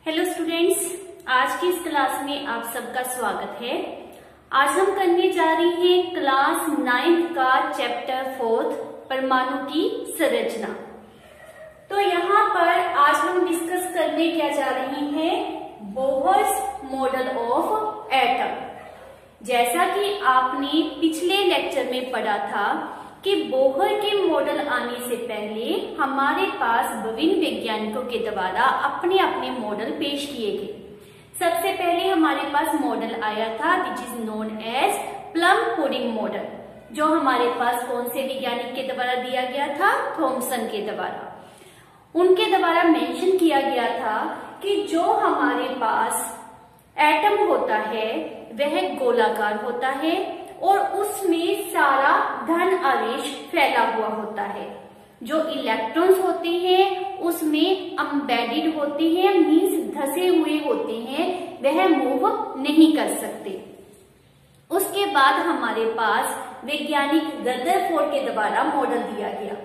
Hello students, आज की इस क्लास में आप सबका स्वागत है। आज हम करने जा रहे हैं क्लास 9 का चैप्टर 4 परमाणु की संरचना। तो यहाँ पर आज हम डिस्कस करने क्या जा रहे हैं, बोहर्स मॉडल ऑफ एटम। जैसा कि आपने पिछले लेक्चर में पढ़ा था कि बोहर के मॉडल आने से पहले हमारे पास विभिन्न वैज्ञानिकों के द्वारा अपने अपने मॉडल पेश किए गए। सबसे पहले हमारे पास मॉडल आया था which is known as plum pudding model, जो हमारे पास कौन से वैज्ञानिक के द्वारा दिया गया था, थॉमसन के द्वारा। उनके द्वारा मेंशन किया गया था कि जो हमारे पास एटम होता है वह गोलाकार होता है और उसमें सारा धन आवेश फैला हुआ होता है। जो इलेक्ट्रॉन्स होते हैं उसमें एम्बेडेड होते हैं, मींस धसे हुए होते हैं, वह मूव नहीं कर सकते। उसके बाद हमारे पास वैज्ञानिक रदरफोर्ड के द्वारा मॉडल दिया गया।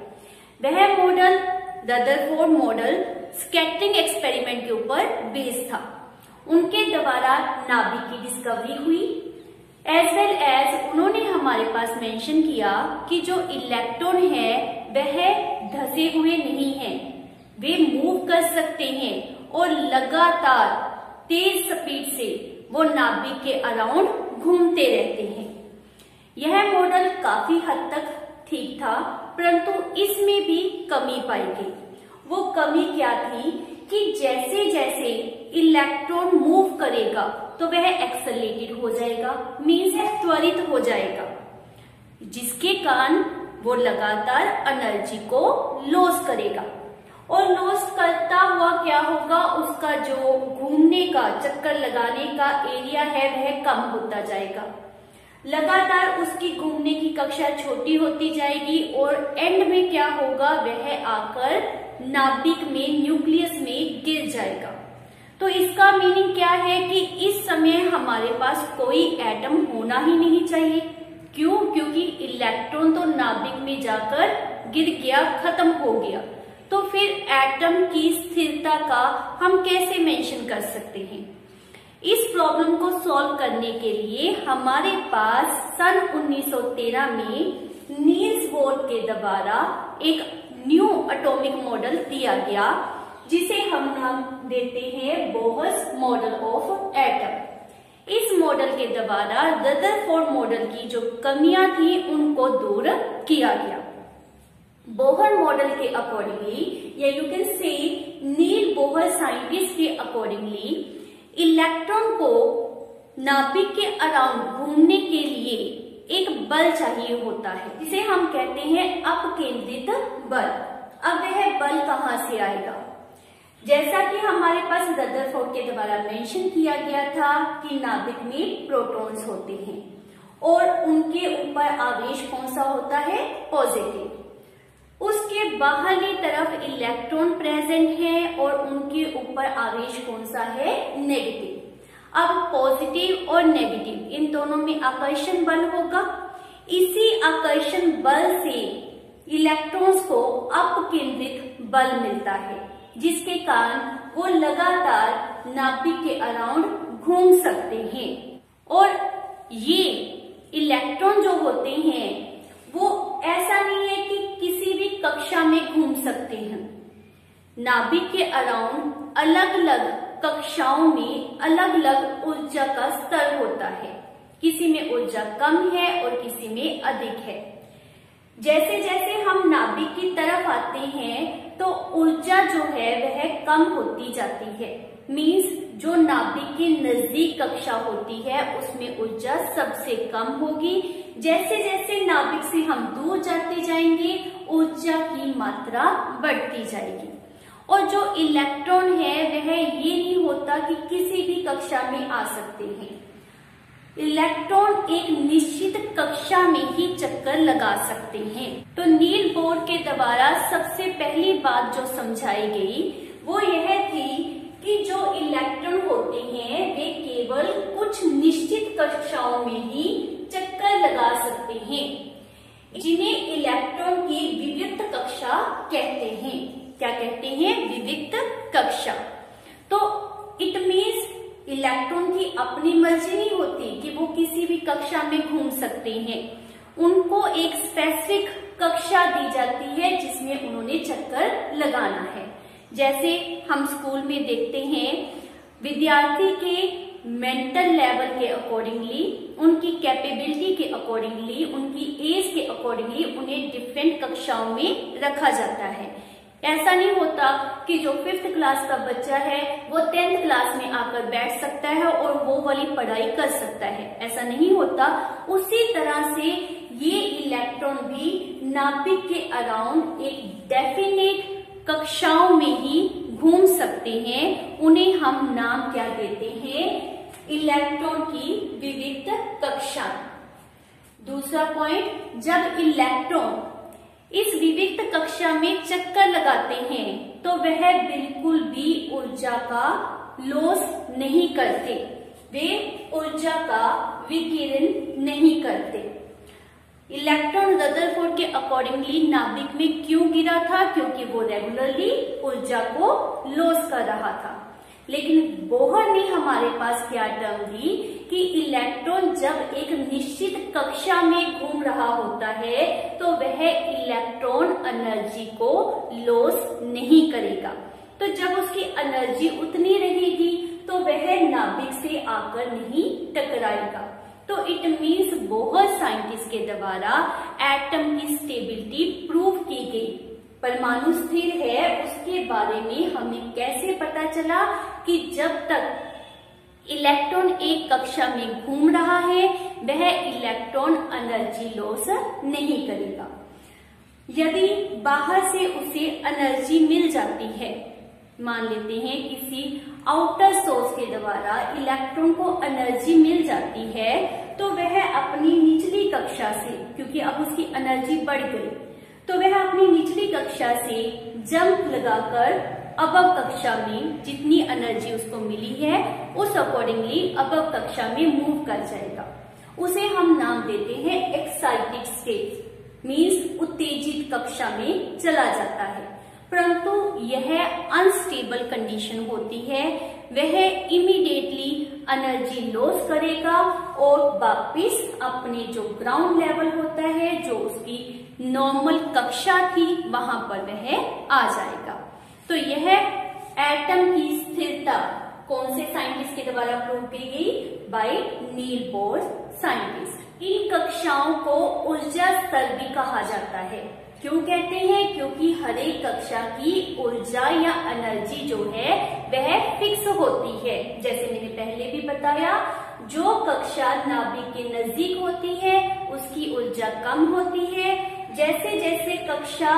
वह model Rutherford model scattering experiment के ऊपर बेस्ड था। उनके द्वारा नाभिक की डिस्कवरी हुई, एज वेल एज उन्होंने हमारे पास मेंशन किया कि जो इलेक्ट्रॉन है वह धसे हुए नहीं है, वे मूव कर सकते हैं और लगातार तेज स्पीड से वो नाभिक के अराउंड घूमते रहते हैं। यह मॉडल काफी हद तक ठीक था, परंतु इसमें भी कमी पाई गई। वो कमी क्या थी कि जैसे जैसे इलेक्ट्रॉन मूव करेगा तो वह एक्सेलरेटेड हो जाएगा, मीन्स त्वरित हो जाएगा, जिसके कारण वो लगातार एनर्जी को लॉस करेगा। और लॉस करता हुआ क्या होगा, उसका जो घूमने का, चक्कर लगाने का एरिया है वह कम होता जाएगा। लगातार उसकी घूमने की कक्षा छोटी होती जाएगी और एंड में क्या होगा, वह आकर नाभिक में, न्यूक्लियस में गिर जाएगा। तो इसका मीनिंग क्या है कि इस समय हमारे पास कोई एटम होना ही नहीं चाहिए। क्यों? क्योंकि इलेक्ट्रॉन तो नाभिक में जाकर गिर गया, खत्म हो गया। तो फिर एटम की स्थिरता का हम कैसे मेंशन कर सकते हैं? इस प्रॉब्लम को सॉल्व करने के लिए हमारे पास सन 1913 में नील्स बोर के द्वारा एक न्यू एटॉमिक मॉडल दिया गया, जिसे हम नाम देते हैं बोहर्स मॉडल ऑफ एटम। इस मॉडल के द्वारा रदरफोर्ड मॉडल की जो कमियां थी उनको दूर किया गया। बोहर मॉडल के अकॉर्डिंगली, या you can say Niels Bohr scientist के अकॉर्डिंगली, इलेक्ट्रॉन को नाभिक के अराउंड घूमने के लिए एक बल चाहिए होता है, जिसे हम कहते हैं अपकेंद्रित बल। अब वह बल कहां से आएगा? जैसा कि हमारे पास रदरफोर्ड के द्वारा मेंशन किया गया था कि नाभिक में प्रोटॉन्स होते हैं और उनके ऊपर आवेश कौन सा होता है, पॉजिटिव। उसके बाहरली तरफ इलेक्ट्रॉन प्रेजेंट है और उनके ऊपर आवेश कौन सा है, नेगेटिव। अब पॉजिटिव और नेगेटिव इन दोनों में आकर्षण बल होगा। इसी आकर्षण बल से इलेक्ट्रॉन्स को अपकेंद्रित बल मिलता है, जिसके कारण वो लगातार नाभिक के अराउंड घूम सकते हैं। और ये इलेक्ट्रॉन जो होते हैं वो ऐसा नहीं है कि किसी भी कक्षा में घूम सकते हैं। नाभिक के अराउंड अलग अलग कक्षाओं में अलग अलग ऊर्जा का स्तर होता है, किसी में ऊर्जा कम है और किसी में अधिक है। जैसे जैसे हम नाभिक की तरफ आते हैं तो ऊर्जा जो है वह कम होती जाती है, मींस जो नाभिक के नजदीक कक्षा होती है उसमें ऊर्जा सबसे कम होगी। जैसे जैसे नाभिक से हम दूर जाते जाएंगे ऊर्जा की मात्रा बढ़ती जाएगी। और जो इलेक्ट्रॉन है वह ये नहीं होता कि किसी भी कक्षा में आ सकते हैं। इलेक्ट्रॉन एक निश्चित कक्षा में ही चक्कर लगा सकते हैं। तो नील बोर के द्वारा सबसे पहली बात जो समझाई गई वो यह थी कि जो इलेक्ट्रॉन होते हैं वे केवल कुछ निश्चित कक्षाओं में ही चक्कर लगा सकते हैं, जिन्हें इलेक्ट्रॉन की विविक्त कक्षा कहते हैं। क्या कहते हैं? विविक्त कक्षा। तो इलेक्ट्रॉन की अपनी मर्जी नहीं होती कि वो किसी भी कक्षा में घूम सकते हैं। उनको एक स्पेसिफिक कक्षा दी जाती है जिसमें उन्होंने चक्कर लगाना है। जैसे हम स्कूल में देखते हैं, विद्यार्थी के मेंटल लेवल के अकॉर्डिंगली, उनकी कैपेबिलिटी के अकॉर्डिंगली, उनकी एज के अकॉर्डिंगली उन्हें डिफरेंट कक्षाओं में रखा जाता है। ऐसा नहीं होता कि जो 5th क्लास का बच्चा है वो 10th क्लास में आकर बैठ सकता है और वो वाली पढ़ाई कर सकता है, ऐसा नहीं होता। उसी तरह से ये इलेक्ट्रॉन भी नाभिक के अराउंड एक डेफिनेट कक्षाओं में ही घूम सकते हैं। उन्हें हम नाम क्या देते हैं? इलेक्ट्रॉन की विविक्त कक्षा। दूसरा पॉइंट, जब इलेक्ट्रॉन इस विविक्त कक्षा में चक्कर लगाते हैं तो वह बिल्कुल भी ऊर्जा का लॉस नहीं करते, वे ऊर्जा का विकिरण नहीं करते। इलेक्ट्रॉन रदरफोर्ड के अकॉर्डिंगली नाभिक में क्यों गिरा था? क्योंकि वो रेगुलरली ऊर्जा को लॉस कर रहा था। लेकिन बोहर ने हमारे पास क्या टर्म दी कि इलेक्ट्रॉन जब एक निश्चित कक्षा में घूम रहा होता है तो वह इलेक्ट्रॉन एनर्जी को लॉस नहीं करेगा। तो जब उसकी एनर्जी उतनी रहेगी तो वह नाभिक से आकर नहीं टकराएगा। तो इट मीन्स बोहर साइंटिस्ट के द्वारा एटम की स्टेबिलिटी प्रूव की गई। परमाणु स्थिर है उसके बारे में हमें कैसे पता चला कि जब तक इलेक्ट्रॉन एक कक्षा में घूम रहा है वह इलेक्ट्रॉन एनर्जी लॉस नहीं करेगा। यदि बाहर से उसे एनर्जी मिल जाती है, मान लेते हैं किसी आउटर सोर्स के द्वारा इलेक्ट्रॉन को एनर्जी मिल जाती है, तो वह अपनी निचली कक्षा से, क्योंकि अब उसकी एनर्जी बढ़ गई, तो वह अपनी निचली कक्षा से जंप लगाकर अबव कक्षा में जितनी एनर्जी उसको मिली है उस अकॉर्डिंगली अबव कक्षा में मूव कर जाएगा। उसे हम नाम देते हैं एक्साइटेड स्टेट, मीन्स उत्तेजित कक्षा में चला जाता है। परंतु यह अनस्टेबल कंडीशन होती है, वह इमीडिएटली एनर्जी लॉस करेगा और वापिस अपने जो ग्राउंड लेवल होता है, जो उसकी नॉर्मल कक्षा थी, वहां पर वह आ जाएगा। तो यह एटम की स्थिरता कौन से साइंटिस्ट के द्वारा प्रूव की गई? By Niels Bohr scientist. इन कक्षाओं को ऊर्जा स्तर भी कहा जाता है। क्यों कहते हैं? क्योंकि हर एक कक्षा की ऊर्जा या एनर्जी जो है वह फिक्स होती है। जैसे मैंने पहले भी बताया, जो कक्षा नाभिक के नजदीक होती है उसकी ऊर्जा कम होती है। जैसे जैसे कक्षा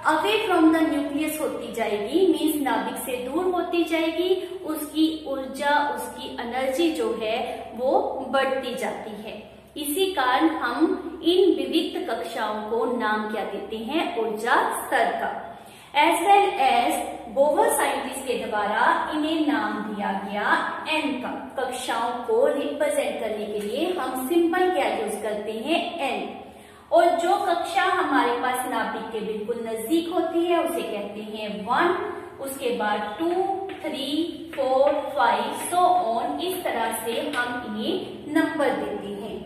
अवे फ्रॉम द न्यूक्लियस होती जाएगी, मीन्स नाभिक से दूर होती जाएगी, उसकी ऊर्जा, उसकी एनर्जी जो है वो बढ़ती जाती है। इसी कारण हम इन विविध कक्षाओं को नाम क्या देते हैं? ऊर्जा स्तर का। As well as Bohr scientist के द्वारा इन्हें नाम दिया गया एन का। कक्षाओं को रिप्रेजेंट करने के लिए हम सिंपल क्या यूज करते हैं? एन। और जो कक्षा हमारे पास नाभिक के बिल्कुल नजदीक होती है उसे कहते हैं 1, उसके बाद 2, 3, 4, 5 सो ऑन। इस तरह से हम इन्हें नंबर देते हैं।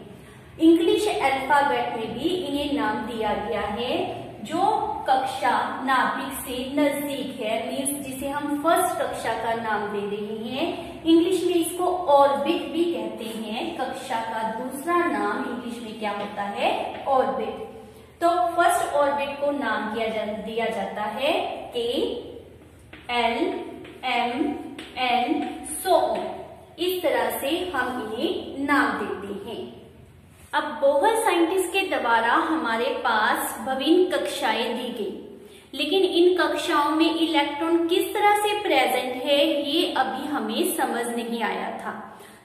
इंग्लिश अल्फाबेट में भी इन्हें नाम दिया गया है। जो कक्षा नाभिक से नजदीक है, मीन्स जिसे हम फर्स्ट कक्षा का नाम दे रहे हैं, इंग्लिश में इसको ऑर्बिट भी कहते हैं। कक्षा का दूसरा नाम इंग्लिश में क्या होता है? ऑर्बिट। तो फर्स्ट ऑर्बिट को नाम दिया जाता है K, L, M, N so on. इस तरह से हम इन्हें नाम देते हैं। अब बोहर साइंटिस्ट के द्वारा हमारे पास विभिन्न कक्षाएं दी गई, लेकिन इन कक्षाओं में इलेक्ट्रॉन किस तरह से प्रेजेंट है ये अभी हमें समझ नहीं आया था।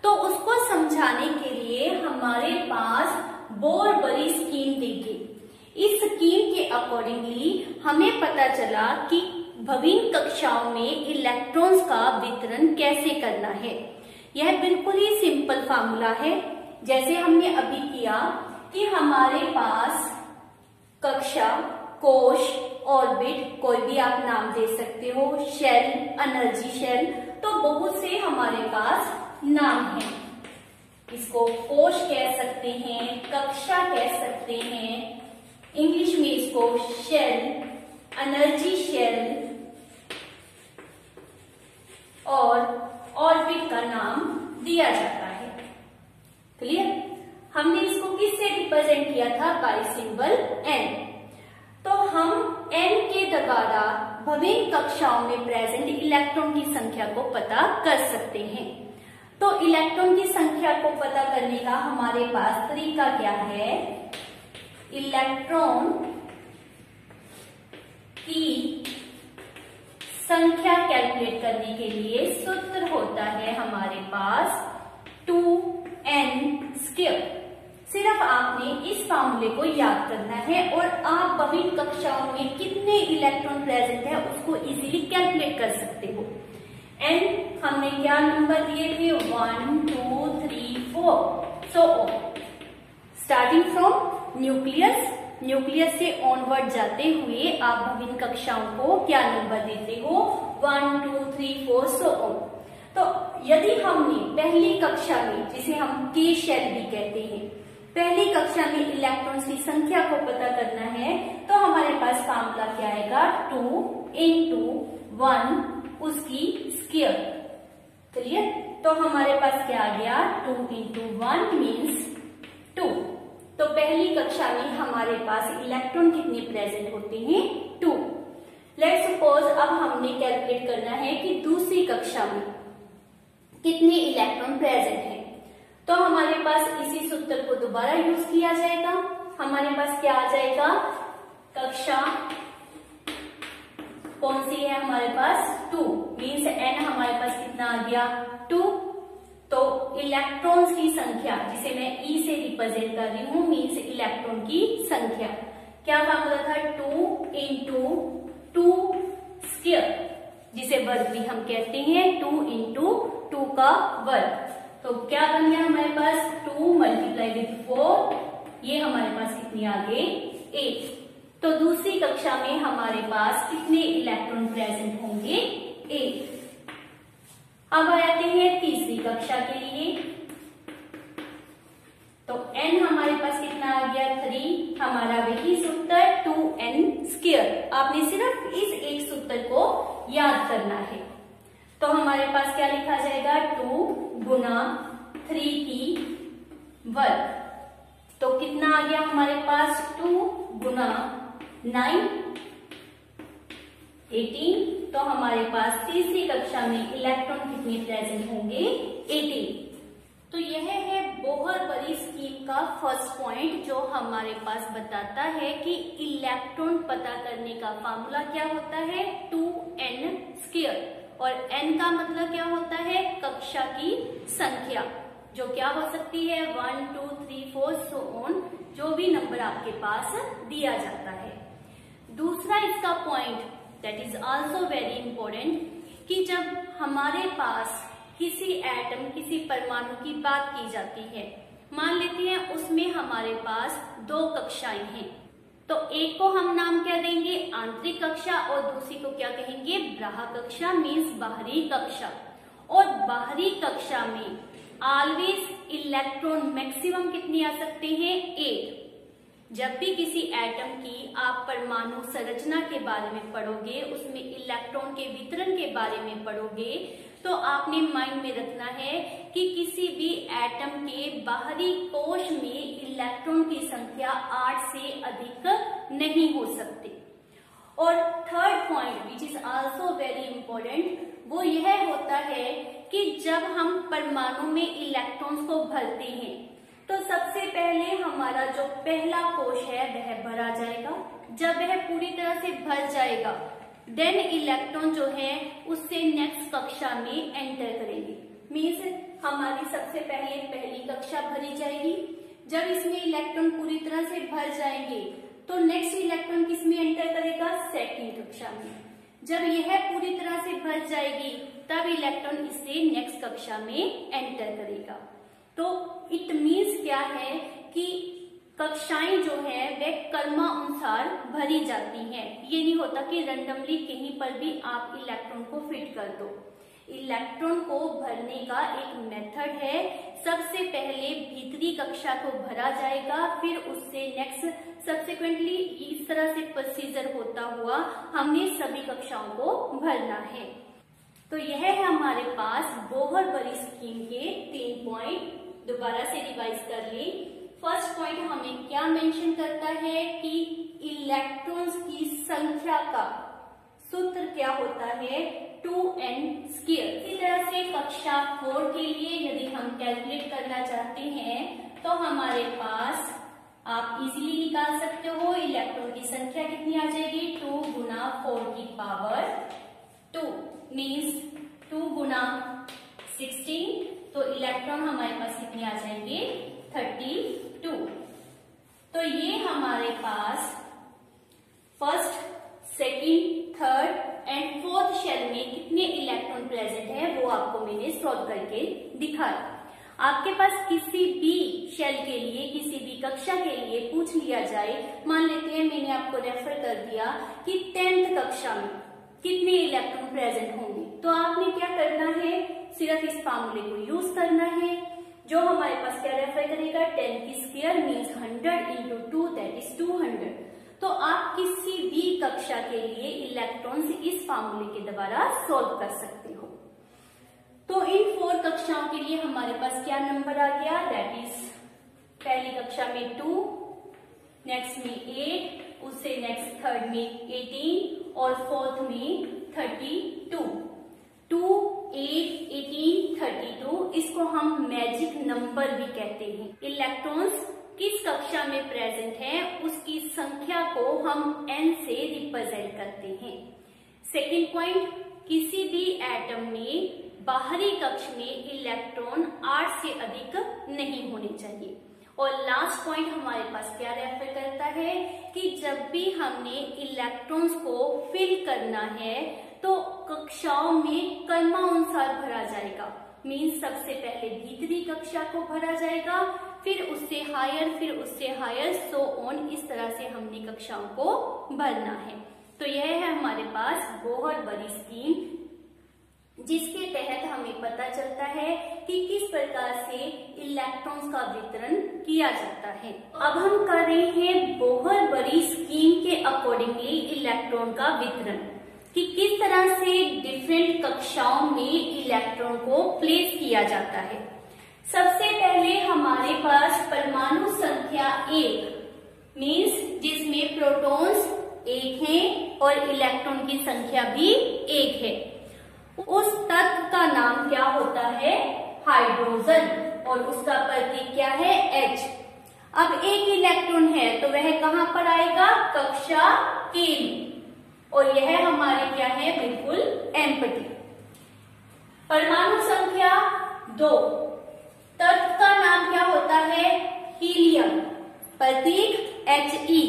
तो उसको समझाने के लिए हमारे पास बोर बड़ी स्कीम दी गई। इस स्कीम के अकॉर्डिंगली हमें पता चला कि विभिन्न कक्षाओं में इलेक्ट्रॉन्स का वितरण कैसे करना है। यह बिल्कुल ही सिंपल फार्मूला है, जैसे हमने अभी किया कि हमारे पास कक्षा, कोश, ऑर्बिट, कोई भी आप नाम दे सकते हो, शेल, एनर्जी शेल, तो बहुत से हमारे पास नाम है। इसको कोश कह सकते हैं, कक्षा कह सकते हैं, इंग्लिश में इसको शेल, एनर्जी शेल और ऑर्बिट का नाम दिया जाता है। क्लियर? हमने इसको किससे रिप्रेजेंट किया था? By symbol N. तो हम एन के द्वारा विभिन्न कक्षाओं में प्रेजेंट इलेक्ट्रॉन की संख्या को पता कर सकते हैं। तो इलेक्ट्रॉन की संख्या को पता करने का हमारे पास तरीका क्या है? इलेक्ट्रॉन की संख्या कैलकुलेट करने के लिए सूत्र होता है हमारे पास 2n²। सिर्फ आपने इस फार्मूले को याद करना है और आप विभिन्न कक्षाओं में कितने इलेक्ट्रॉन प्रेजेंट है उसको इजीली कैलकुलेट कर सकते हो। n हमने क्या नंबर दिए थे? 1 2 3 4। सो स्टार्टिंग फ्रॉम न्यूक्लियस से ऑनवर्ड जाते हुए आप विभिन्न कक्षाओं को क्या नंबर देते हो? 1 2 3 4 सो ऑन। तो यदि हमने पहली कक्षा में, जिसे हम के शेल भी कहते हैं, पहली कक्षा में इलेक्ट्रॉन्स की संख्या को पता करना है तो हमारे पास फार्मूला क्या आएगा? 2 × 1 उसकी स्क्वायर। क्लियर? तो हमारे पास क्या आ गया? 2 × 1 मीन्स 2। तो पहली कक्षा में हमारे पास इलेक्ट्रॉन कितने प्रेजेंट होते हैं? 2। लेट्स सपोज अब हमने कैलकुलेट करना है कि दूसरी कक्षा में कितने इलेक्ट्रॉन प्रेजेंट हैं। तो हमारे पास इसी सूत्र को दोबारा यूज किया जाएगा। हमारे पास क्या आ जाएगा? कक्षा कौन सी है हमारे पास? 2 मीन्स n हमारे पास कितना आ गया? 2। तो इलेक्ट्रॉन्स की संख्या, जिसे मैं E से रिप्रेजेंट कर रही हूं, मीन्स इलेक्ट्रॉन की संख्या, क्या फार्मूला था? 2 × 2², जिसे वर्ग भी हम कहते हैं। 2 × 2 का वर्ग। तो क्या बन गया हमारे पास? 2 × 4। ये हमारे पास कितनी आ गई? 8। तो दूसरी कक्षा में हमारे पास कितने इलेक्ट्रॉन प्रेजेंट होंगे? 8। अब आते हैं तीसरी कक्षा के लिए। तो n हमारे पास कितना आ गया? 3। हमारा वही सूत्र 2n²। आपने सिर्फ इस एक सूत्र को याद करना है। तो हमारे पास क्या लिखा जाएगा? 2 × 3 की वर्ग। तो कितना आ गया हमारे पास? 2 × 9 18। तो हमारे पास तीसरी कक्षा में इलेक्ट्रॉन कितने प्रेजेंट होंगे? 18। तो यह है बोहर-बरी स्कीम का फर्स्ट पॉइंट, जो हमारे पास बताता है कि इलेक्ट्रॉन पता करने का फार्मूला क्या होता है? 2n²। और n का मतलब क्या होता है? कक्षा की संख्या, जो क्या हो सकती है? 1 2 3 4 सो ऑन, जो भी नंबर आपके पास दिया जाता है। दूसरा इसका point that is also very important, कि जब हमारे पास किसी एटम, किसी परमाणु की बात की जाती है, मान लेते हैं उसमें हमारे पास 2 कक्षाएं हैं, तो एक को हम नाम क्या देंगे? आंतरिक कक्षा, और दूसरी को क्या कहेंगे? बाह्य कक्षा मीन्स बाहरी कक्षा। और बाहरी कक्षा में ऑलवेज इलेक्ट्रॉन मैक्सिमम कितने आ सकते हैं? 8। जब भी किसी एटम की आप परमाणु संरचना के बारे में पढ़ोगे, उसमें इलेक्ट्रॉन के वितरण के बारे में पढ़ोगे, तो आपने माइंड में रखना है कि किसी भी एटम के बाहरी कोश में इलेक्ट्रॉन की संख्या 8 से अधिक नहीं हो सकती। और third point which is also very important, वो यह होता है कि जब हम परमाणु में इलेक्ट्रॉन्स को भरते हैं, तो सबसे पहले हमारा जो पहला कोश है वह भरा जाएगा। जब वह पूरी तरह से भर जाएगा, देन इलेक्ट्रॉन जो है उससे नेक्स्ट कक्षा में एंटर करेंगे। मीन्स हमारी सबसे पहले पहली कक्षा भरी जाएगी। जब इसमें इलेक्ट्रॉन पूरी तरह से भर जाएंगे, तो नेक्स्ट इलेक्ट्रॉन किस में एंटर करेगा? सेकंड कक्षा में। जब यह पूरी तरह से भर जाएगी, तब इलेक्ट्रॉन इससे नेक्स्ट कक्षा में एंटर करेगा। तो इट मीन्स क्या है कि कक्षाएं जो है वे क्रमानुसार भरी जाती हैं। ये नहीं होता कि रैंडमली कहीं पर भी आप इलेक्ट्रॉन को फिट कर दो। इलेक्ट्रॉन को भरने का एक मेथड है। सबसे पहले भीतरी कक्षा को भरा जाएगा, फिर उससे नेक्स्ट सब्सिक्वेंटली इस तरह से प्रोसीजर होता हुआ हमने सभी कक्षाओं को भरना है। तो यह है हमारे पास बोहर-बरी स्कीम के 3 पॉइंट। दोबारा से रिवाइज कर ले। फर्स्ट पॉइंट हमें क्या मेंशन करता है कि इलेक्ट्रॉन्स की संख्या का सूत्र क्या होता है, 2n²। इसी तरह से कक्षा 4 के लिए यदि हम कैलकुलेट करना चाहते हैं तो हमारे पास आप इजीली निकाल सकते हो। इलेक्ट्रॉन की संख्या कितनी आ जाएगी, 2 गुना 4 की पावर 2 मीन्स 2 गुना 16। तो इलेक्ट्रॉन हमारे पास कितने आ जाएंगे, 32। तो ये हमारे पास first, second, third and fourth shell में कितने इलेक्ट्रॉन प्रेजेंट है वो आपको मैंने सॉल्व करके दिखाया। आपके पास किसी भी शेल के लिए, किसी भी कक्षा के लिए पूछ लिया जाए, मान लेते हैं मैंने आपको रेफर कर दिया कि 10th कक्षा में कितने इलेक्ट्रॉन प्रेजेंट होंगे, तो आपने क्या करना है, सिर्फ इस फार्मूले को यूज करना है जो हमारे पास क्या रेफर करेगा, 10 की square means 100 into 2 that is 200। तो आप किसी भी कक्षा के लिए इलेक्ट्रॉन्स इस फार्मूले के द्वारा सॉल्व कर सकते हो। तो इन 4 कक्षाओं के लिए हमारे पास क्या नंबर आ गया, दैट इज पहली कक्षा में 2, नेक्स्ट में 8, उससे नेक्स्ट थर्ड में 18 और फोर्थ में 32। 2, 8, 18, 32 इसको हम मैजिक नंबर भी कहते हैं। इलेक्ट्रॉन्स किस कक्षा में प्रेजेंट है उसकी संख्या को हम n से रिप्रेजेंट करते हैं। सेकंड पॉइंट, किसी भी एटम में बाहरी कक्ष में इलेक्ट्रॉन 8 से अधिक नहीं होने चाहिए। और लास्ट पॉइंट हमारे पास क्या रेफर करता है कि जब भी हमने इलेक्ट्रॉन्स को फिल करना है तो कक्षाओं में क्रमानुसार भरा जाएगा। मीन्स सबसे पहले भीतरी कक्षा को भरा जाएगा, फिर उससे हायर सो ऑन, इस तरह से हमने कक्षाओं को भरना है। तो यह है हमारे पास बोहर-बरी स्कीम, जिसके तहत हमें पता चलता है कि किस प्रकार से इलेक्ट्रॉन्स का वितरण किया जाता है। अब हम कर रहे हैं बोहर-बरी स्कीम के अकॉर्डिंगली इलेक्ट्रॉन का वितरण, कि किस तरह से डिफरेंट कक्षाओं में इलेक्ट्रॉन को प्लेस किया जाता है। सबसे पहले हमारे पास परमाणु संख्या 1 मीन्स जिसमें प्रोटॉन्स 1 हैं और इलेक्ट्रॉन की संख्या भी 1 है, उस तत्व का नाम क्या होता है, हाइड्रोजन, और उसका प्रतीक क्या है, H। अब एक इलेक्ट्रॉन है तो वह कहां पर आएगा, कक्षा K में, और यह हमारे क्या है, बिल्कुल एम्प्टी। परमाणु संख्या 2, तत्व का नाम क्या होता है, हीलियम, प्रतीक He।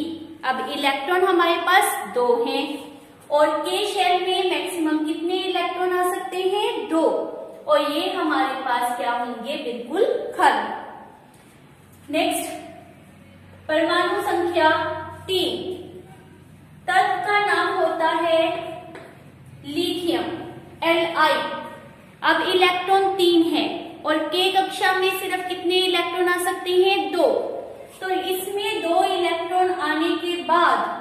अब इलेक्ट्रॉन हमारे पास 2 हैं और K शेल में मैक्सिमम कितने इलेक्ट्रॉन आ सकते हैं, 2, और ये हमारे पास क्या होंगे, बिल्कुल खाली। नेक्स्ट परमाणु संख्या 3, तत्व का नाम होता है लिथियम, Li। अब इलेक्ट्रॉन 3 है और K कक्षा में सिर्फ कितने इलेक्ट्रॉन आ सकते हैं, 2। तो इसमें 2 इलेक्ट्रॉन आने के बाद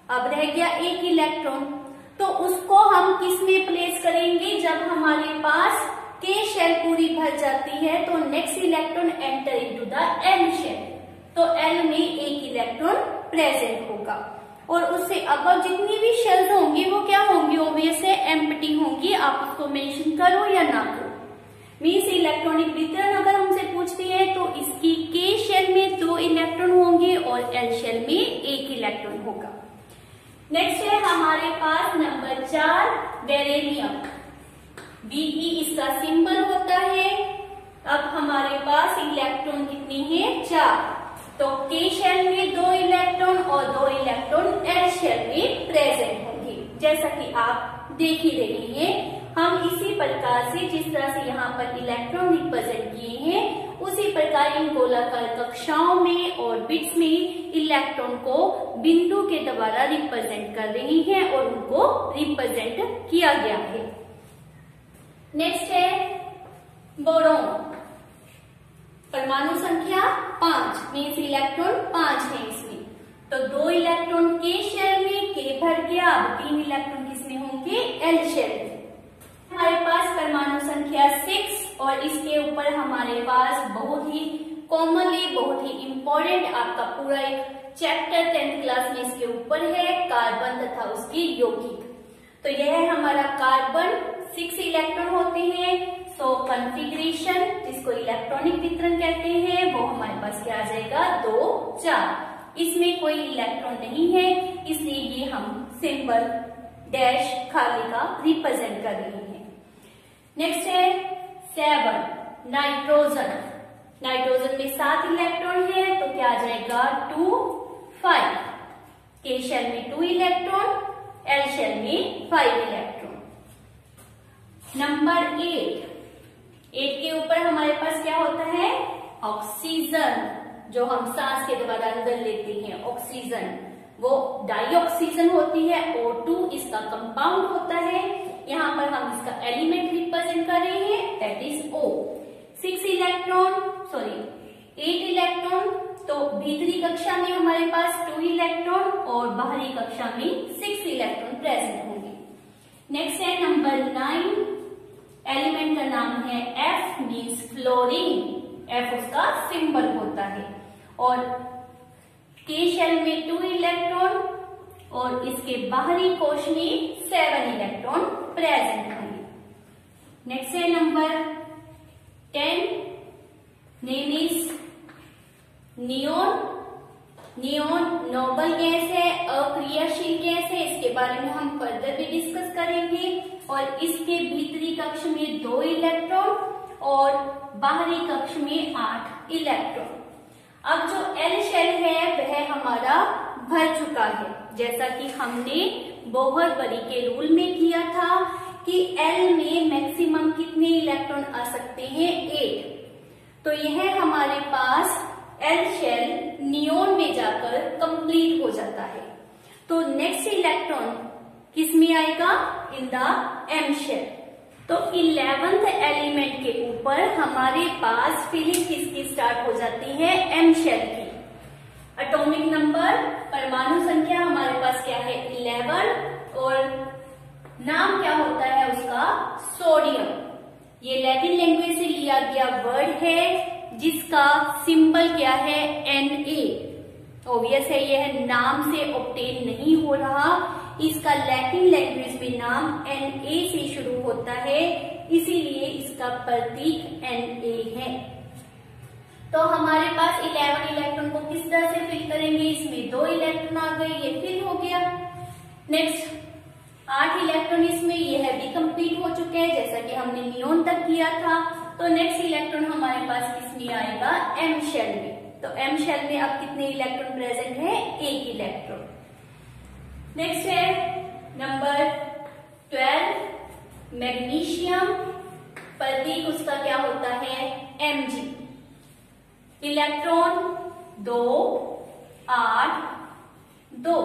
अब रह गया 1 इलेक्ट्रॉन, तो उसको हम किस में प्लेस करेंगे, जब हमारे पास K शेल पूरी भर जाती है तो next electron enter into the L shell, तो L में 1 इलेक्ट्रॉन प्रेजेंट होगा और उससे अब जितनी भी शेल्स होंगी वो क्या होंगी, ऑब्वियस है एम्प्टी होंगी। आप उसको मेंशन करो या ना करो, मीन्स इलेक्ट्रॉनिक वितरण अगर हमसे पूछती है तो इसकी K शेल में 2 इलेक्ट्रॉन होंगे और L शेल में 1 इलेक्ट्रॉन होगा। नेक्स्ट है हमारे पास नंबर 4, बेरिलियम, Be इसका सिंबल होता है। अब हमारे पास इलेक्ट्रॉन कितने हैं, 4, तो K शेल में 2 इलेक्ट्रॉन और 2 इलेक्ट्रॉन L शेल में प्रेजेंट होंगे, जैसा कि आप देख ही रहे हैं। हम इसी प्रकार से जिस तरह से यहाँ पर इलेक्ट्रॉन रिप्रेजेंट किए हैं उसी प्रकार इन गोलाकार कक्षाओं में और बिट्स में इलेक्ट्रॉन को बिंदु के द्वारा रिप्रेजेंट कर रही हैं और उनको रिप्रेजेंट किया गया है। नेक्स्ट है बोरोन, परमाणु संख्या 5, मीन्स इलेक्ट्रॉन 5 है इसमें। तो 2 इलेक्ट्रॉन के शेल में, के भर गया, अब 3 इलेक्ट्रॉन किसमें होंगे, एल शेल में। हमारे पास परमाणु संख्या 6 और इसके ऊपर हमारे पास बहुत ही कॉमनली, बहुत ही इंपॉर्टेंट आपका पूरा एक चैप्टर 10th क्लास में इसके ऊपर है, कार्बन तथा उसकी यौगिक। तो यह है हमारा कार्बन, 6 इलेक्ट्रॉन होते हैं। सो कॉन्फ़िगरेशन, जिसको इलेक्ट्रॉनिक वितरण कहते हैं, वो हमारे पास क्या आ जाएगा, 2 4। इसमें कोई इलेक्ट्रॉन नहीं है, इसलिए ये हम सिंबल डैश खाली का रिप्रेजेंट कर रहे हैं। नेक्स्ट है 7 नाइट्रोजन, नाइट्रोजन में 7 इलेक्ट्रॉन है, तो क्या आ जाएगा 2 5। के शेल में 2 इलेक्ट्रॉन, एल शेल में 5 इलेक्ट्रॉन। नंबर 8 के ऊपर हमारे पास क्या होता है, ऑक्सीजन, जो हम सांस के द्वारा अंदर लेते हैं। ऑक्सीजन वो डाइऑक्सीजन होती है, O2 इसका कंपाउंड होता है। यहाँ पर हम इसका एलिमेंट रिप्रेजेंट कर रहे हैं, दैट इज O। 8 इलेक्ट्रॉन, तो भीतरी कक्षा में हमारे पास 2 इलेक्ट्रॉन और बाहरी कक्षा में 6 इलेक्ट्रॉन प्रेजेंट होंगे। नेक्स्ट है नंबर 9, एलिमेंट का नाम है F, मीन्स फ्लोरीन। F उसका सिंबल होता है। और के शेल में 2 इलेक्ट्रॉन और इसके बाहरी कोश में 7 इलेक्ट्रॉन प्रेजेंट होंगे। नेक्स्ट है number 10, name is neon. Neon noble gas है, अक्रियाशील गैस है, इसके बारे में हम फर्दर भी डिस्कस करेंगे। और इसके भीतरी कक्ष में 2 इलेक्ट्रॉन और बाहरी कक्ष में 8 इलेक्ट्रॉन। अब जो एल शेल है वह हमारा भर चुका है, जैसा कि हमने बोहर-बरी के रूल में किया था कि एल में मैक्सिमम कितने इलेक्ट्रॉन आ सकते हैं, 8। तो यह हमारे पास एल शेल नियोन में जाकर कंप्लीट हो जाता है। तो नेक्स्ट इलेक्ट्रॉन किस में आएगा, इन द एम शेल। तो 11th एलिमेंट के ऊपर हमारे पास फिलिंग किसकी स्टार्ट हो जाती है, एम शेल की। एटॉमिक नंबर, परमाणु संख्या हमारे पास क्या है, 11, और नाम क्या होता है उसका, सोडियम। ये लैटिन लैंग्वेज से लिया गया वर्ड है, जिसका सिंबल क्या है, Na। ऑब्वियस है यह नाम से ऑब्टेन नहीं हो रहा, इसका लैटिन लैंग्वेज में नाम Na से शुरू होता है, इसीलिए इसका प्रतीक Na है। तो हमारे पास 11 इलेक्ट्रॉन को किस तरह से फिल करेंगे, इसमें 2 इलेक्ट्रॉन आ गए, ये फिल हो गया। नेक्स्ट 8 इलेक्ट्रॉन इसमें, यह भी कंप्लीट हो चुके हैं, जैसा कि हमने नियोन तक किया था। तो नेक्स्ट इलेक्ट्रॉन हमारे पास किसमें आएगा, एम शेल में। तो एम शेल में अब कितने इलेक्ट्रॉन प्रेजेंट है, 1 इलेक्ट्रॉन। नेक्स्ट है नंबर 12, मैग्नीशियम, प्रतीक उसका क्या होता है, Mg। इलेक्ट्रॉन 2 8 2।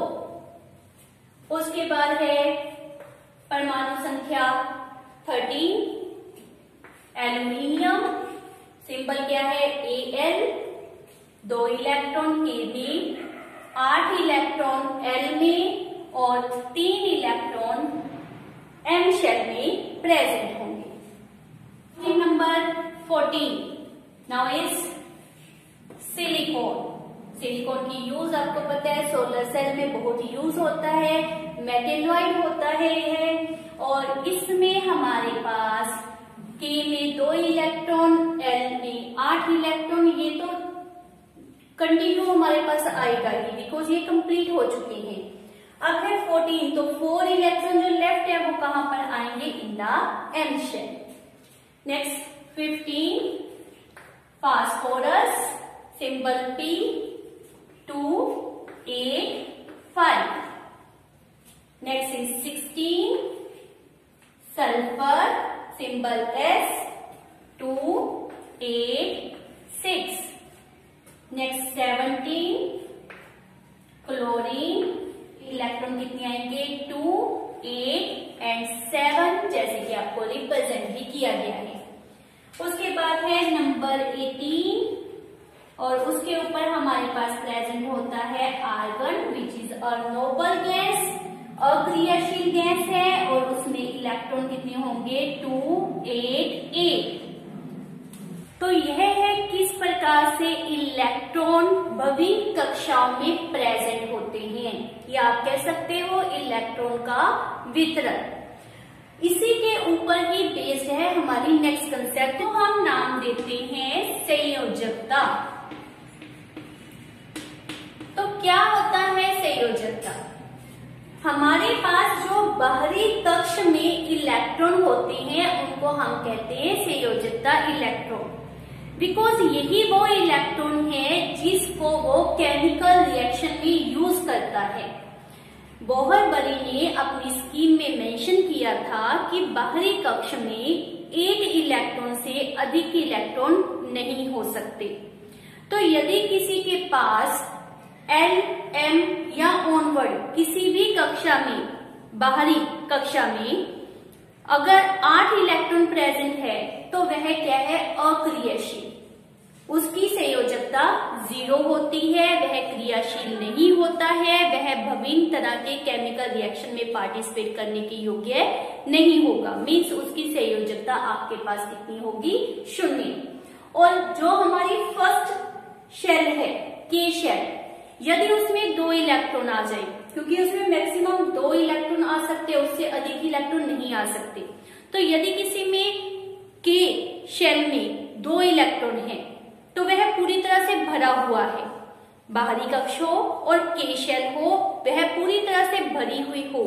उसके बाद है परमाणु संख्या 13, एल्यूमिनियम, सिंबल क्या है, Al। 2 इलेक्ट्रॉन के में, 8 इलेक्ट्रॉन एल में और 3 इलेक्ट्रॉन एम शेल में प्रेजेंट होंगे। Number 14 now is silicon. Silicon की यूज आपको पता है, सोलर सेल में बहुत यूज होता है, मेटेलॉइड होता है यह। और इसमें हमारे पास के में 2 इलेक्ट्रॉन, एल में 8 इलेक्ट्रॉन, ये तो कंटिन्यू हमारे पास आएगा ही, बिकॉज ये कंप्लीट हो चुके हैं। अब है 14, तो 4 इलेक्ट्रॉन जो लेफ्ट है वो कहां पर आएंगे, in the M shell. Next 15, phosphorus, symbol P, 2 8 5। Next is 16, sulphur, symbol S, 2 8 6। Next 17, chlorine, electron कितने आएंगे, 2 8 एंड 7 जैसे कि आपको रिप्रेजेंट भी किया गया है। उसके बाद है नंबर 18 और उसके ऊपर हमारे पास प्रेजेंट होता है argon which is a noble gas, अक्रियाशील गैस है और उसमें इलेक्ट्रॉन कितने होंगे 2, 8, 8। तो यह है किस प्रकार से इलेक्ट्रॉन विभिन्न कक्षाओं में प्रेजेंट होते हैं, या आप कह सकते हो इलेक्ट्रॉन का वितरण। इसी के ऊपर ही बेस्ड है हमारी नेक्स्ट कंसेप्ट, तो हम नाम देते हैं संयोजकता। तो क्या होता है संयोजकता? हमारे पास जो बाहरी कक्ष में इलेक्ट्रॉन होते हैं उनको हम कहते हैं संयोजकता इलेक्ट्रॉन, बिकॉज यही वो इलेक्ट्रॉन है जिसको वो केमिकल रिएक्शन में यूज करता है। बोहर-बरी ने अपनी स्कीम में मेंशन किया था कि बाहरी कक्ष में 8 इलेक्ट्रॉन से अधिक इलेक्ट्रॉन नहीं हो सकते। तो यदि किसी के पास L, M या ऑनवर्ड किसी भी कक्षा में, बाहरी कक्षा में अगर 8 इलेक्ट्रॉन प्रेजेंट है तो वह क्या है अक्रियाशील, उसकी संयोजकता 0 होती है, वह क्रियाशील नहीं होता है, वह विभिन्न तरह के केमिकल रिएक्शन में पार्टिसिपेट करने के योग्य नहीं होगा। मीन्स उसकी संयोजकता आपके पास कितनी होगी 0। और जो हमारी फर्स्ट शेल है के शेल, यदि उसमें 2 इलेक्ट्रॉन आ जाए, क्योंकि उसमें मैक्सिमम 2 इलेक्ट्रॉन आ सकते हैं, उससे अधिक इलेक्ट्रॉन नहीं आ सकते। तो यदि किसी में के शेल में 2 इलेक्ट्रॉन है तो वह पूरी तरह से भरा हुआ है, बाहरी कक्ष हो और के शेल हो वह पूरी तरह से भरी हुई हो,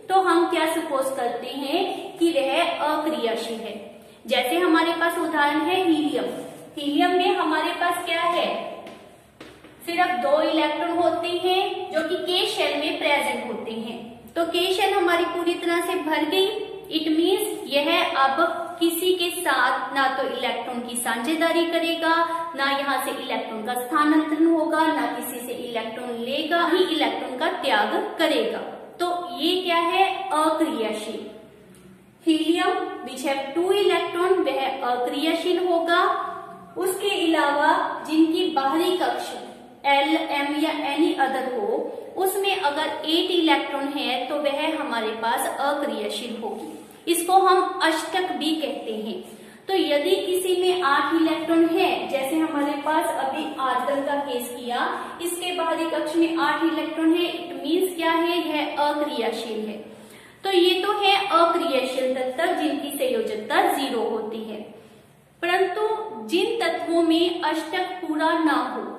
तो हम क्या सपोज करते हैं कि वह अक्रियाशील है। जैसे हमारे पास उदाहरण है हीलियम। हीलियम में हमारे पास क्या है, सिर्फ 2 इलेक्ट्रॉन होते हैं जो कि के शेल में प्रेजेंट होते हैं। तो के शेल हमारी पूरी तरह से भर गई, इट मीन्स यह अब किसी के साथ ना तो इलेक्ट्रॉन की साझेदारी करेगा, ना यहाँ से इलेक्ट्रॉन का स्थानांतरण होगा, ना किसी से इलेक्ट्रॉन लेगा, ही इलेक्ट्रॉन का त्याग करेगा। तो ये क्या है अक्रियाशील। हीलियम विच हैव 2 इलेक्ट्रॉन वह अक्रियाशील होगा। उसके अलावा जिनकी बाहरी कक्ष L, M या एनी अदर हो, उसमें अगर 8 इलेक्ट्रॉन है तो वह हमारे पास अक्रियाशील होगी। इसको हम अष्टक भी कहते हैं। तो यदि किसी में 8 इलेक्ट्रॉन है, जैसे हमारे पास अभी आर्गन का केस किया, इसके बाहरी कक्ष में 8 इलेक्ट्रॉन है, इट मीन्स क्या है, यह अक्रियाशील है। तो ये तो है अक्रियाशील तत्व जिनकी संयोजकता 0 होती है। परंतु जिन तत्वों में अष्टक पूरा ना हो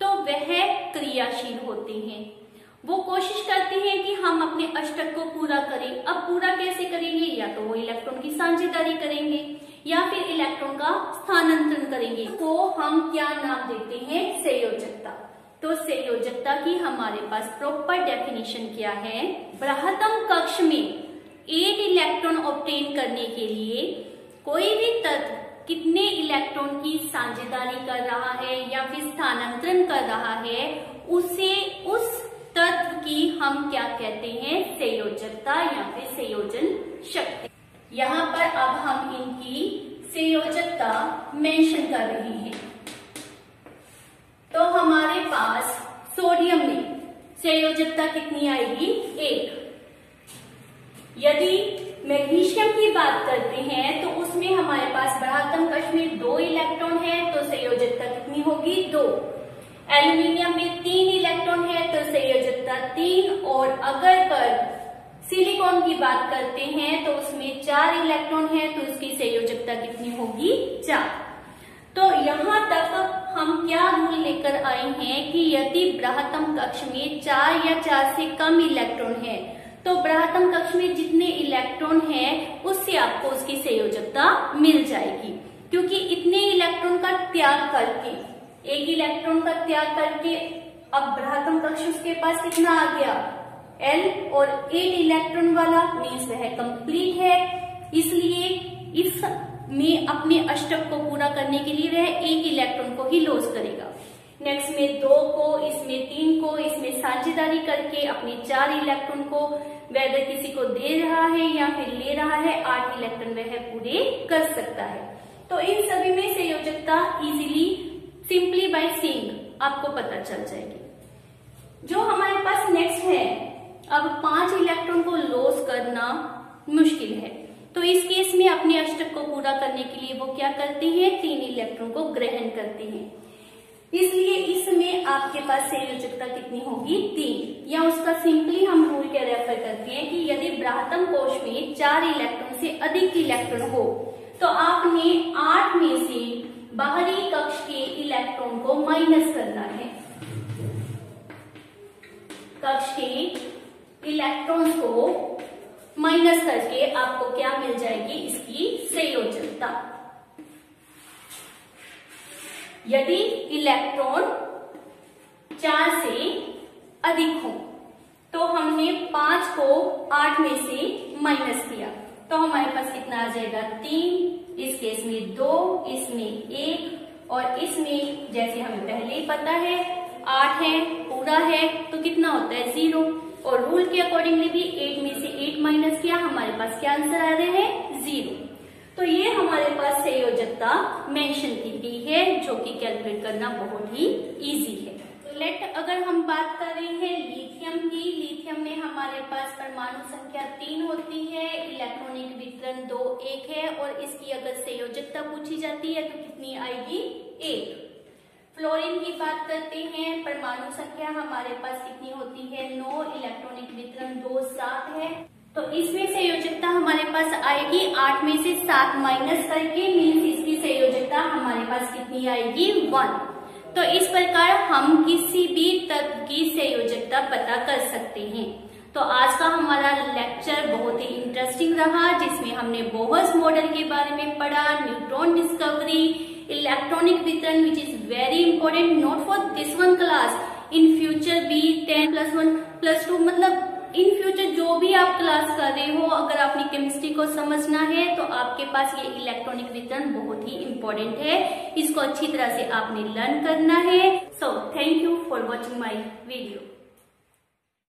तो वह क्रियाशील होते हैं। वो कोशिश करते हैं कि हम अपने अष्टक को पूरा करें। अब पूरा कैसे करेंगे, या तो वो इलेक्ट्रॉन की साझेदारी करेंगे या फिर इलेक्ट्रॉन का स्थानांतरण करेंगे। तो हम क्या नाम देते हैं, संयोजकता। तो संयोजकता की हमारे पास प्रॉपर डेफिनेशन क्या है, बृहत्तम कक्ष में 8 इलेक्ट्रॉन ऑब्टेन करने के लिए कोई भी तत्व कितने इलेक्ट्रॉन की साझेदारी कर रहा है या फिर स्थानांतरण कर रहा है, उसे उस तत्व की हम क्या कहते हैं, संयोजकता या फिर संयोजन शक्ति। यहाँ पर अब हम इनकी संयोजकता मेंशन कर रहे हैं। तो हमारे पास सोडियम में संयोजकता कितनी आएगी, 1। यदि मैग्नीशियम की बात करते हैं तो उसमें हमारे पास बृहत्तम कक्ष में 2 इलेक्ट्रॉन है, तो संयोजकता कितनी होगी, 2। एल्यूमिनियम में 3 इलेक्ट्रॉन है तो संयोजकता 3। और अगर पर सिलिकॉन की बात करते हैं तो उसमें 4 इलेक्ट्रॉन है तो उसकी संयोजकता कितनी होगी, 4। तो यहाँ तक हम क्या रूल लेकर आए हैं कि यदि बृहत्तम कक्ष में 4 या 4 से कम इलेक्ट्रॉन है तो बृहत्तम कक्ष में जितने इलेक्ट्रॉन हैं उससे आपको उसकी संयोजकता मिल जाएगी, क्योंकि इतने इलेक्ट्रॉन का त्याग करके, 1 इलेक्ट्रॉन का त्याग करके अब बृहत्तम कक्ष उसके पास कितना आ गया, L, और 8 इलेक्ट्रॉन वाला, मीन्स वह कंप्लीट है। इसलिए इसमें अपने अष्टक को पूरा करने के लिए वह 1 इलेक्ट्रॉन को ही लॉस करेगा। नेक्स्ट में 2 को, इसमें 3 को, इसमें साझेदारी करके अपने 4 इलेक्ट्रॉन को वेदर किसी को दे रहा है या फिर ले रहा है, 8 इलेक्ट्रॉन वह पूरे कर सकता है। तो इन सभी में संयोजकता इजीली सिंपली बाय सीइंग आपको पता चल जाएगी। जो हमारे पास नेक्स्ट है, अब 5 इलेक्ट्रॉन को लॉस करना मुश्किल है, तो इस केस में अपने अष्टक को पूरा करने के लिए वो क्या करते हैं, 3 इलेक्ट्रॉन को ग्रहण करते हैं। इसलिए इसमें आपके पास संयोजकता कितनी होगी, 3, या उसका सिंपली हम रूल क्या रेफर करते हैं कि यदि बृहत्तम कोश में 4 इलेक्ट्रॉन से अधिक इलेक्ट्रॉन हो तो आपने 8 में से बाहरी कक्ष के इलेक्ट्रॉन को माइनस करना है। कक्ष के इलेक्ट्रॉन्स को माइनस करके आपको क्या मिल जाएगी, इसकी संयोजकता। यदि इलेक्ट्रॉन 4 से अधिक हो तो हमने 5 को 8 में से माइनस किया तो हमारे पास कितना आ जाएगा, 3, इस केस में 2, इसमें 1 और इसमें जैसे हमें पहले ही पता है 8 है, पूरा है तो कितना होता है, 0। और रूल के अकॉर्डिंगली भी 8 में से 8 माइनस किया, हमारे पास क्या आंसर आ रहा है, 0। तो ये हमारे पास संयोजकता मेंशन की गई है जो कि कैलकुलेट करना बहुत ही इजी है। तो लेट अगर हम बात कर रहे हैं लिथियम की, लिथियम में हमारे पास परमाणु संख्या 3 होती है, इलेक्ट्रॉनिक वितरण 2 1 है और इसकी अगर संयोजकता पूछी जाती है तो कितनी आएगी, 1। फ्लोरीन की बात करते हैं, परमाणु संख्या हमारे पास कितनी होती है, 9, इलेक्ट्रॉनिक वितरण 2 7 है, तो इसमें संयोजकता हमारे पास आएगी 8 में से 7 माइनस करके, मीन्स इसकी संयोजकता हमारे पास कितनी आएगी, 1। तो इस प्रकार हम किसी भी तत्व की संयोजकता पता कर सकते हैं। तो आज का हमारा लेक्चर बहुत ही इंटरेस्टिंग रहा, जिसमें हमने बोहर्स मॉडल के बारे में पढ़ा, न्यूट्रॉन डिस्कवरी, इलेक्ट्रॉनिक वितरण which is very important not for this one class, in future भी 10+1+2 मतलब इन फ्यूचर जो भी आप क्लास कर रहे हो, अगर आपने केमिस्ट्री को समझना है तो आपके पास ये इलेक्ट्रॉनिक वितरण बहुत ही इंपॉर्टेंट है, इसको अच्छी तरह से आपने लर्न करना है। So thank you for watching my video.